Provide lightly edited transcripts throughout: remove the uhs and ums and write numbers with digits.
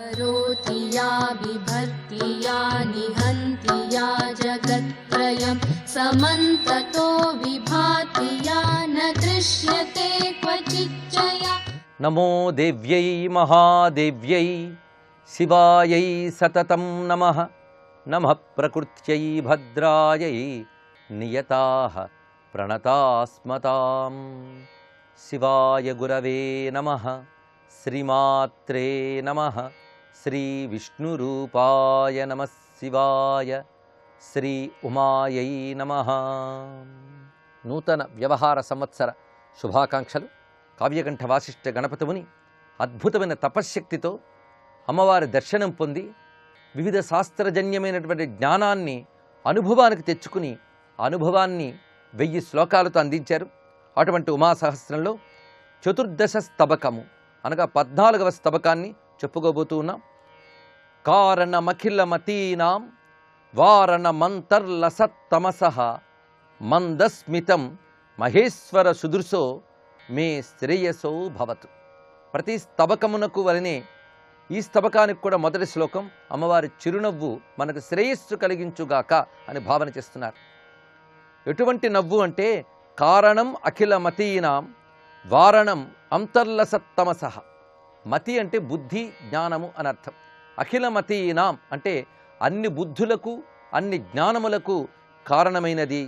करोति या बिभर्ति या निहन्ति या जगत्त्रयं समन्ततो विभाति या न दृश्यते क्वचिच्चया। नमो देव्यै महादेव्यै शिवायै सततं नमः। नमः प्रकृत्यै भद्रायै नियताः प्रणतास्मतां। शिवाय गुरवे नमः। श्रीमात्रे नमः। श्री विष्णुरूपाय नमः शिवाय। श्री उमायै नमः। नूतन व्यवहार संवत्सर శుభాకాంక్షలు. కావ్యకంఠ వాసిష్ఠ గణపతిముని అద్భుతమైన తపశ్శక్తితో అమ్మవారి దర్శనం పొంది వివిధ శాస్త్రజన్యమైనటువంటి జ్ఞానాన్ని అనుభవానికి తెచ్చుకుని అనుభవాన్ని 1000 శ్లోకాలతో అందించారు. అటువంటి ఉమాసహస్రంలో చతుర్దశ స్తబకము అనగా 14వ స్తబకాన్ని చెప్పుకోబోతూ ఉన్నాం. కారణమఖిలమతీనాం వారణ మంతర్లసత్తమసః మందస్మితం మహేశ్వర సుదృశో మే శ్రేయసో భవతు. ప్రతి స్తబకమునకు వలనే ఈ స్తబకానికి కూడా మొదటి శ్లోకం అమ్మవారి చిరునవ్వు మనకు శ్రేయస్సు కలిగించుగాక అని భావన చేస్తున్నారు. ఎటువంటి నవ్వు అంటే కారణం అఖిల మతీనాం వారణం అంతర్లసత్తమసః. మతి అంటే బుద్ధి జ్ఞానము అని అర్థం. అఖిల మతీనాం అంటే అన్ని బుద్ధులకు అన్ని జ్ఞానములకు కారణమైనది,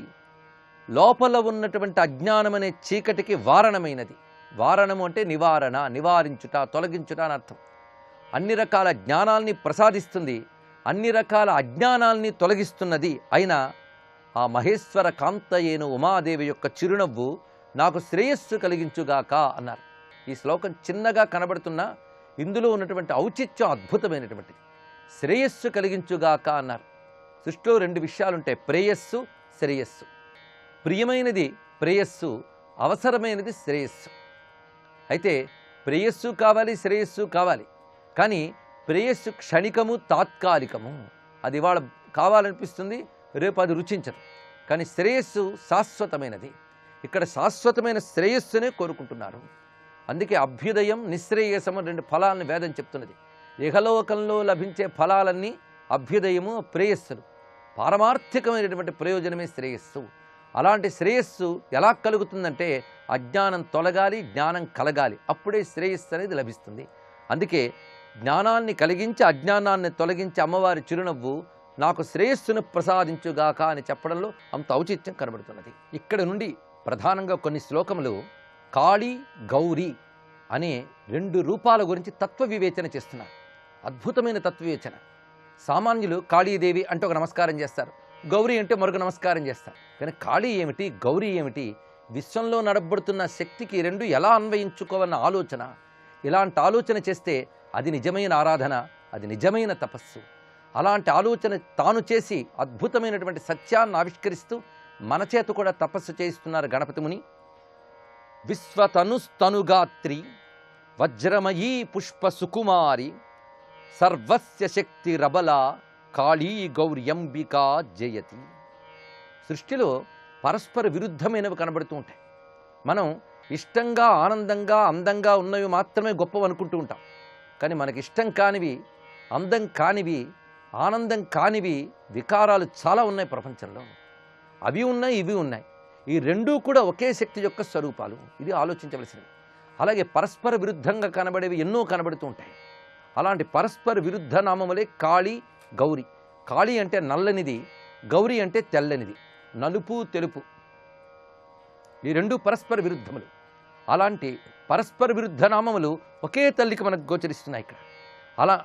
లోపల ఉన్నటువంటి అజ్ఞానం అనే చీకటికి వారణమైనది. వారణము అంటే నివారణ, నివారించుట, తొలగించుట అని అర్థం. అన్ని రకాల జ్ఞానాల్ని ప్రసాదిస్తుంది, అన్ని రకాల అజ్ఞానాల్ని తొలగిస్తున్నది అయినా ఆ మహేశ్వర కాంతయేను ఉమాదేవి యొక్క చిరునవ్వు నాకు శ్రేయస్సు కలిగించుగాక అన్నారు. ఈ శ్లోకం చిన్నగా కనబడుతున్నా ఇందులో ఉన్నటువంటి ఔచిత్యం అద్భుతమైనటువంటిది. శ్రేయస్సు కలిగించుగాక అన్నారు. సృష్టిలో 2 విషయాలుంటాయి, ప్రేయస్సు, శ్రేయస్సు. ప్రియమైనది ప్రేయస్సు, అవసరమైనది శ్రేయస్సు. అయితే ప్రేయస్సు కావాలి, శ్రేయస్సు కావాలి. కానీ ప్రేయస్సు క్షణికము, తాత్కాలికము. అది ఇవాళ కావాలనిపిస్తుంది, రేపు అది రుచించదు. కానీ శ్రేయస్సు శాశ్వతమైనది. ఇక్కడ శాశ్వతమైన శ్రేయస్సునే కోరుకుంటున్నారు. అందుకే అభ్యుదయం, నిశ్రేయసం 2 ఫలాలను వేదం చెప్తున్నది. ఇహలోకంలో లభించే ఫలాలన్నీ అభ్యుదయము, ప్రేయస్సులు. పారమార్థికమైనటువంటి ప్రయోజనమే శ్రేయస్సు. అలాంటి శ్రేయస్సు ఎలా కలుగుతుందంటే అజ్ఞానం తొలగాలి, జ్ఞానం కలగాలి, అప్పుడే శ్రేయస్సు అనేది లభిస్తుంది. అందుకే జ్ఞానాన్ని కలిగించి అజ్ఞానాన్ని తొలగించి అమ్మవారి చిరునవ్వు నాకు శ్రేయస్సును ప్రసాదించుగాక అని చెప్పడంలో అంత ఔచిత్యం కనబడుతున్నది. ఇక్కడ నుండి ప్రధానంగా కొన్ని శ్లోకములు కాళీ, గౌరీ అనే 2 రూపాల గురించి తత్వ వివేచన చేస్తున్నారు. అద్భుతమైన తత్వవివేచన. సామాన్యులు కాళీదేవి అంటే ఒక నమస్కారం చేస్తారు, గౌరీ అంటే మరొక నమస్కారం చేస్తారు. కానీ కాళీ ఏమిటి, గౌరీ ఏమిటి, విశ్వంలో నడబడుతున్న శక్తికి 2 ఎలా అన్వయించుకోవన్న ఆలోచన. ఇలాంటి ఆలోచన చేస్తే అది నిజమైన ఆరాధన, అది నిజమైన తపస్సు. అలాంటి ఆలోచన తాను చేసి అద్భుతమైనటువంటి సత్యాన్ని ఆవిష్కరిస్తూ మన చేత కూడా తపస్సు చేయిస్తున్నారు గణపతి ముని. విశ్వతనుస్తనుగాత్రి వజ్రమయీ పుష్ప సుకుమారి సర్వస్య శక్తి రబల కాళీ గౌర్యంబికా జయతి. సృష్టిలో పరస్పర విరుద్ధమైనవి కనబడుతూ ఉంటాయి. మనం ఇష్టంగా, ఆనందంగా, అందంగా ఉన్నవి మాత్రమే గొప్పవి అనుకుంటూ ఉంటాం. కానీ మనకి ఇష్టం కానివి, అందం కానివి, ఆనందం కానివి వికారాలు చాలా ఉన్నాయి ప్రపంచంలో. అవి ఉన్నాయి, ఇవి ఉన్నాయి. ఈ 2 కూడా ఒకే శక్తి యొక్క స్వరూపాలు. ఇది ఆలోచించవలసినవి. అలాగే పరస్పర విరుద్ధంగా కనబడేవి ఎన్నో కనబడుతూ ఉంటాయి. అలాంటి పరస్పర విరుద్ధ నామములే కాళీ, గౌరీ. కాళీ అంటే నల్లనిది, గౌరీ అంటే తెల్లనిది, నలుపు తెలుపు. ఈ 2 పరస్పర విరుద్ధములు. అలాంటి పరస్పర విరుద్ధ నామములు ఒకే తల్లికి మనకు గోచరిస్తున్నాయి ఇక్కడ. అలా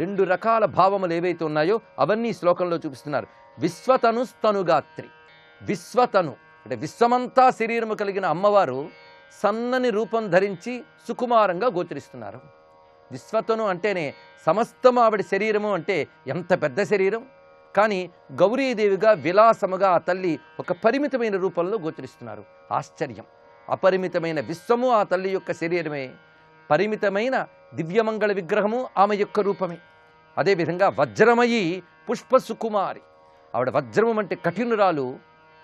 2 రకాల భావములు ఏవైతే ఉన్నాయో అవన్నీ శ్లోకంలో చూపిస్తున్నారు. విశ్వతనుస్తనుగాత్రి. విశ్వతను అంటే విశ్వమంతా శరీరము కలిగిన అమ్మవారు సన్నని రూపం ధరించి సుకుమారంగా గోచరిస్తున్నారు. విశ్వతను అంటేనే సమస్తము ఆవిడ శరీరము అంటే ఎంత పెద్ద శరీరం. కానీ గౌరీదేవిగా విలాసముగా ఆ తల్లి ఒక పరిమితమైన రూపంలో గోచరిస్తున్నారు. ఆశ్చర్యం. అపరిమితమైన విశ్వము ఆ తల్లి యొక్క శరీరమే, పరిమితమైన దివ్యమంగళ విగ్రహము ఆమె యొక్క రూపమే. అదేవిధంగా వజ్రమయీ పుష్ప సుకుమారి. ఆవిడ వజ్రము అంటే కఠినురాలు,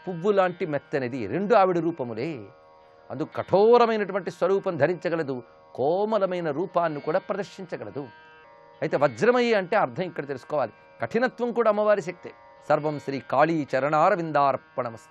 పువ్వు లాంటి మెత్తనిది. 2 ఆవిడ రూపములే. అందుకు కఠోరమైనటువంటి స్వరూపం ధరించగలదు, కోమలమైన రూపాన్ని కూడా ప్రదర్శించగలదు. అయితే వజ్రమయి అంటే అర్థం ఇక్కడ తెలుసుకోవాలి. కఠినత్వం కూడా అమ్మవారి శక్తే. సర్వం శ్రీ కాళీ చరణారవిందార్పణమస్తు.